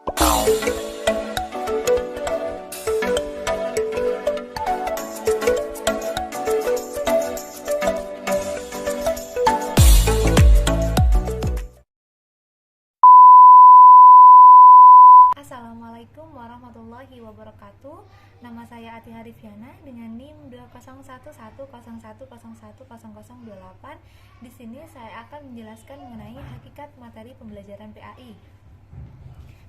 Assalamualaikum warahmatullahi wabarakatuh. Nama saya Ati Harifiana dengan NIM 2011010100028. Di sini saya akan menjelaskan mengenai hakikat materi pembelajaran PAI.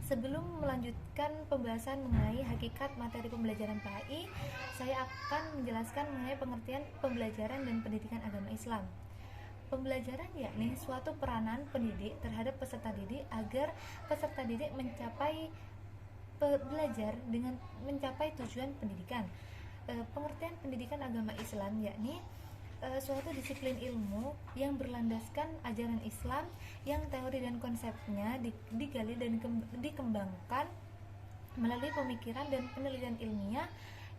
Sebelum melanjutkan pembahasan mengenai hakikat materi pembelajaran PAI, saya akan menjelaskan mengenai pengertian pembelajaran dan pendidikan agama Islam. Pembelajaran yakni suatu peranan pendidik terhadap peserta didik agar peserta didik belajar dengan mencapai tujuan pendidikan. Pengertian pendidikan agama Islam yakni suatu disiplin ilmu yang berlandaskan ajaran Islam yang teori dan konsepnya digali dan dikembangkan melalui pemikiran dan penelitian ilmiah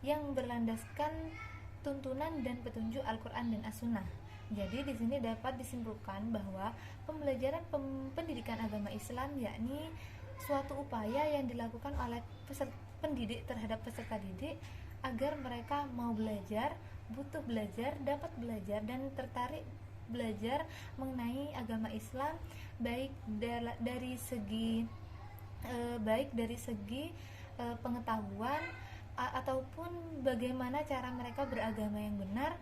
yang berlandaskan tuntunan dan petunjuk Al-Quran dan As-Sunnah. Jadi di sini dapat disimpulkan bahwa pembelajaran pendidikan agama Islam yakni suatu upaya yang dilakukan oleh pendidik terhadap peserta didik agar mereka mau belajar, butuh belajar, dapat belajar dan tertarik belajar mengenai agama Islam baik dari segi pengetahuan ataupun bagaimana cara mereka beragama yang benar,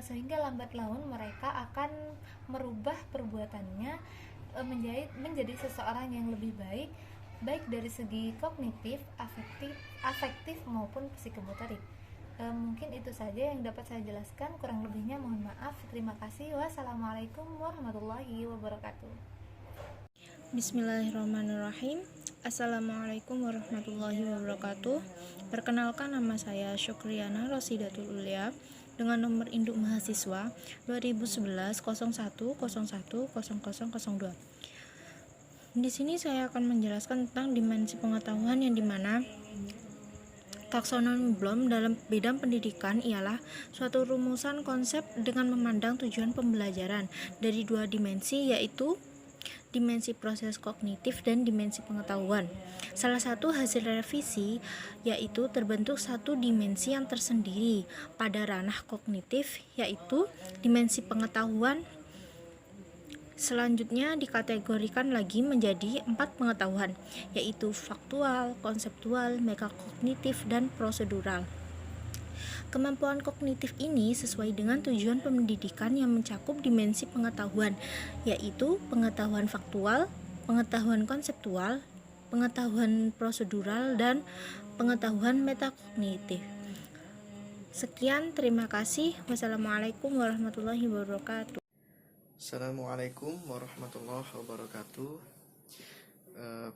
sehingga lambat laun mereka akan merubah perbuatannya menjadi seseorang yang lebih baik dari segi kognitif, afektif maupun psikomotorik. Mungkin itu saja yang dapat saya jelaskan, kurang lebihnya mohon maaf. Terima kasih. Wassalamualaikum warahmatullahi wabarakatuh. Bismillahirrahmanirrahim. Assalamualaikum warahmatullahi wabarakatuh. Perkenalkan, nama saya Syukriana Rosidatul Ulia dengan nomor induk mahasiswa 2011 01 01 0002. Di sini saya akan menjelaskan tentang dimensi pengetahuan, yang dimana taksonomi Bloom dalam bidang pendidikan ialah suatu rumusan konsep dengan memandang tujuan pembelajaran dari dua dimensi, yaitu dimensi proses kognitif dan dimensi pengetahuan. Salah satu hasil revisi yaitu terbentuk satu dimensi yang tersendiri pada ranah kognitif, yaitu dimensi pengetahuan. Selanjutnya dikategorikan lagi menjadi 4 pengetahuan, yaitu faktual, konseptual, metakognitif, dan prosedural. Kemampuan kognitif ini sesuai dengan tujuan pendidikan yang mencakup dimensi pengetahuan, yaitu pengetahuan faktual, pengetahuan konseptual, pengetahuan prosedural, dan pengetahuan metakognitif. Sekian, terima kasih. Wassalamualaikum warahmatullahi wabarakatuh. Assalamualaikum warahmatullahi wabarakatuh.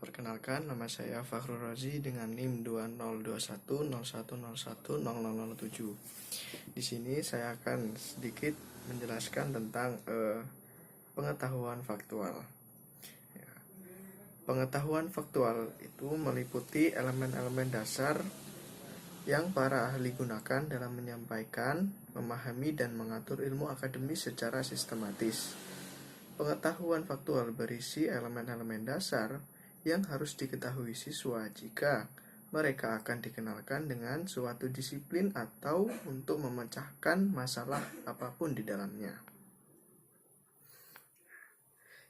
Perkenalkan, nama saya Fakhrul Razi dengan NIM 202101010007. Di sini saya akan sedikit menjelaskan tentang pengetahuan faktual. Pengetahuan faktual itu meliputi elemen-elemen dasar yang para ahli gunakan dalam menyampaikan, memahami, dan mengatur ilmu akademis secara sistematis. Pengetahuan faktual berisi elemen-elemen dasar yang harus diketahui siswa jika mereka akan dikenalkan dengan suatu disiplin atau untuk memecahkan masalah apapun di dalamnya.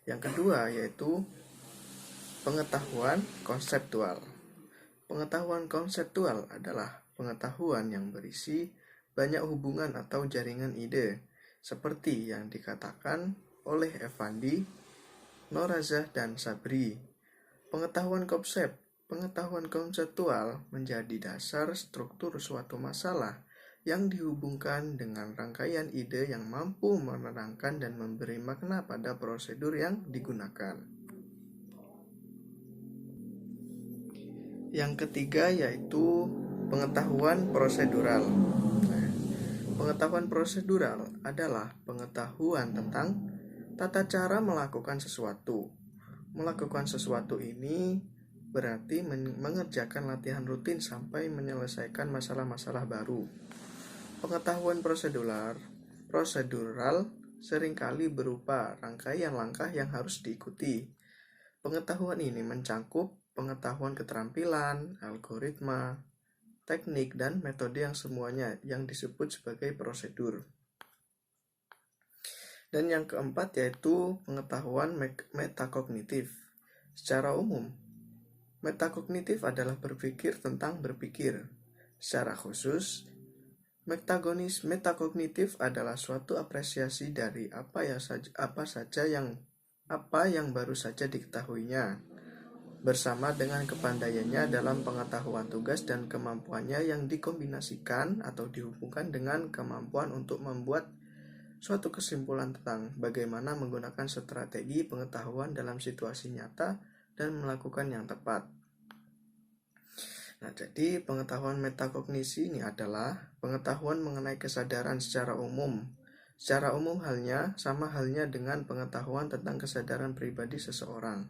Yang kedua yaitu pengetahuan konseptual. Pengetahuan konseptual adalah pengetahuan yang berisi banyak hubungan atau jaringan ide, seperti yang dikatakan oleh Effandi, Norazah, dan Sabri. Pengetahuan konseptual menjadi dasar struktur suatu masalah yang dihubungkan dengan rangkaian ide yang mampu menerangkan dan memberi makna pada prosedur yang digunakan. Yang ketiga yaitu pengetahuan prosedural. Pengetahuan prosedural adalah pengetahuan tentang tata cara melakukan sesuatu. Melakukan sesuatu ini berarti mengerjakan latihan rutin sampai menyelesaikan masalah-masalah baru. Pengetahuan prosedural seringkali berupa rangkaian langkah yang harus diikuti. Pengetahuan ini mencakup pengetahuan keterampilan, algoritma, teknik, dan metode yang semuanya yang disebut sebagai prosedur. Dan yang keempat yaitu pengetahuan metakognitif. Secara umum, metakognitif adalah berpikir tentang berpikir. Secara khusus, metakognitif adalah suatu apresiasi dari apa yang baru saja diketahuinya, bersama dengan kepandaiannya dalam pengetahuan tugas dan kemampuannya yang dikombinasikan atau dihubungkan dengan kemampuan untuk membuat suatu kesimpulan tentang bagaimana menggunakan strategi pengetahuan dalam situasi nyata dan melakukan yang tepat. Nah, jadi pengetahuan metakognisi ini adalah pengetahuan mengenai kesadaran secara umum. Secara umum sama halnya dengan pengetahuan tentang kesadaran pribadi seseorang.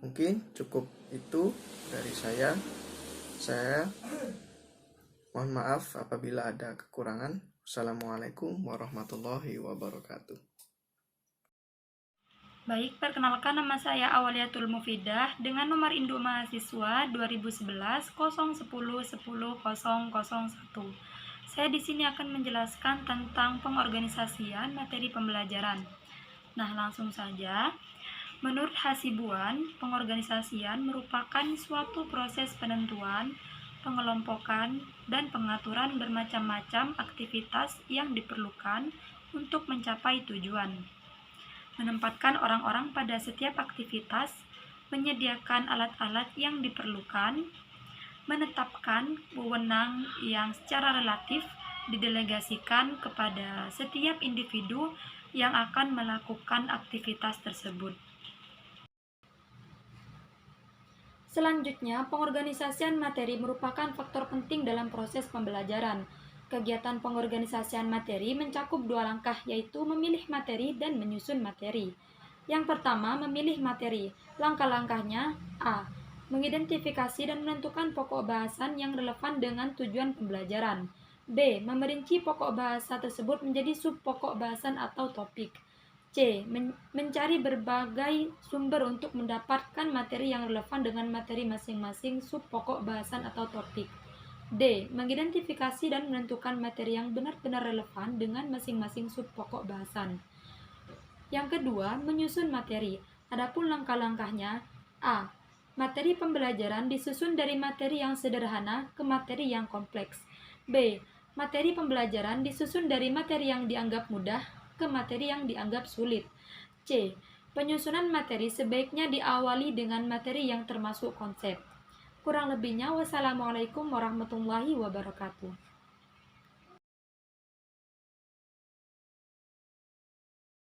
Mungkin cukup itu dari saya. Saya mohon maaf apabila ada kekurangan. Assalamualaikum warahmatullahi wabarakatuh. Baik, perkenalkan nama saya Awaliatul Mufidah dengan nomor induk mahasiswa 2011 010 10 001. Saya di sini akan menjelaskan tentang pengorganisasian materi pembelajaran. Nah, langsung saja. Menurut Hasibuan, pengorganisasian merupakan suatu proses penentuan, pengelompokan, dan pengaturan bermacam-macam aktivitas yang diperlukan untuk mencapai tujuan. Menempatkan orang-orang pada setiap aktivitas, menyediakan alat-alat yang diperlukan, menetapkan wewenang yang secara relatif didelegasikan kepada setiap individu yang akan melakukan aktivitas tersebut. Selanjutnya, pengorganisasian materi merupakan faktor penting dalam proses pembelajaran. Kegiatan pengorganisasian materi mencakup 2 langkah, yaitu memilih materi dan menyusun materi. Yang pertama, memilih materi. Langkah-langkahnya: A. Mengidentifikasi dan menentukan pokok bahasan yang relevan dengan tujuan pembelajaran. B. Memerinci pokok bahasa tersebut menjadi sub-pokok bahasan atau topik. C. Mencari berbagai sumber untuk mendapatkan materi yang relevan dengan materi masing-masing sub-pokok bahasan atau topik. D. Mengidentifikasi dan menentukan materi yang benar-benar relevan dengan masing-masing sub-pokok bahasan. Yang kedua, menyusun materi. Adapun langkah-langkahnya: A. Materi pembelajaran disusun dari materi yang sederhana ke materi yang kompleks. B. Materi pembelajaran disusun dari materi yang dianggap mudah ke materi yang dianggap sulit. C. Penyusunan materi sebaiknya diawali dengan materi yang termasuk konsep. Kurang lebihnya, wassalamualaikum warahmatullahi wabarakatuh.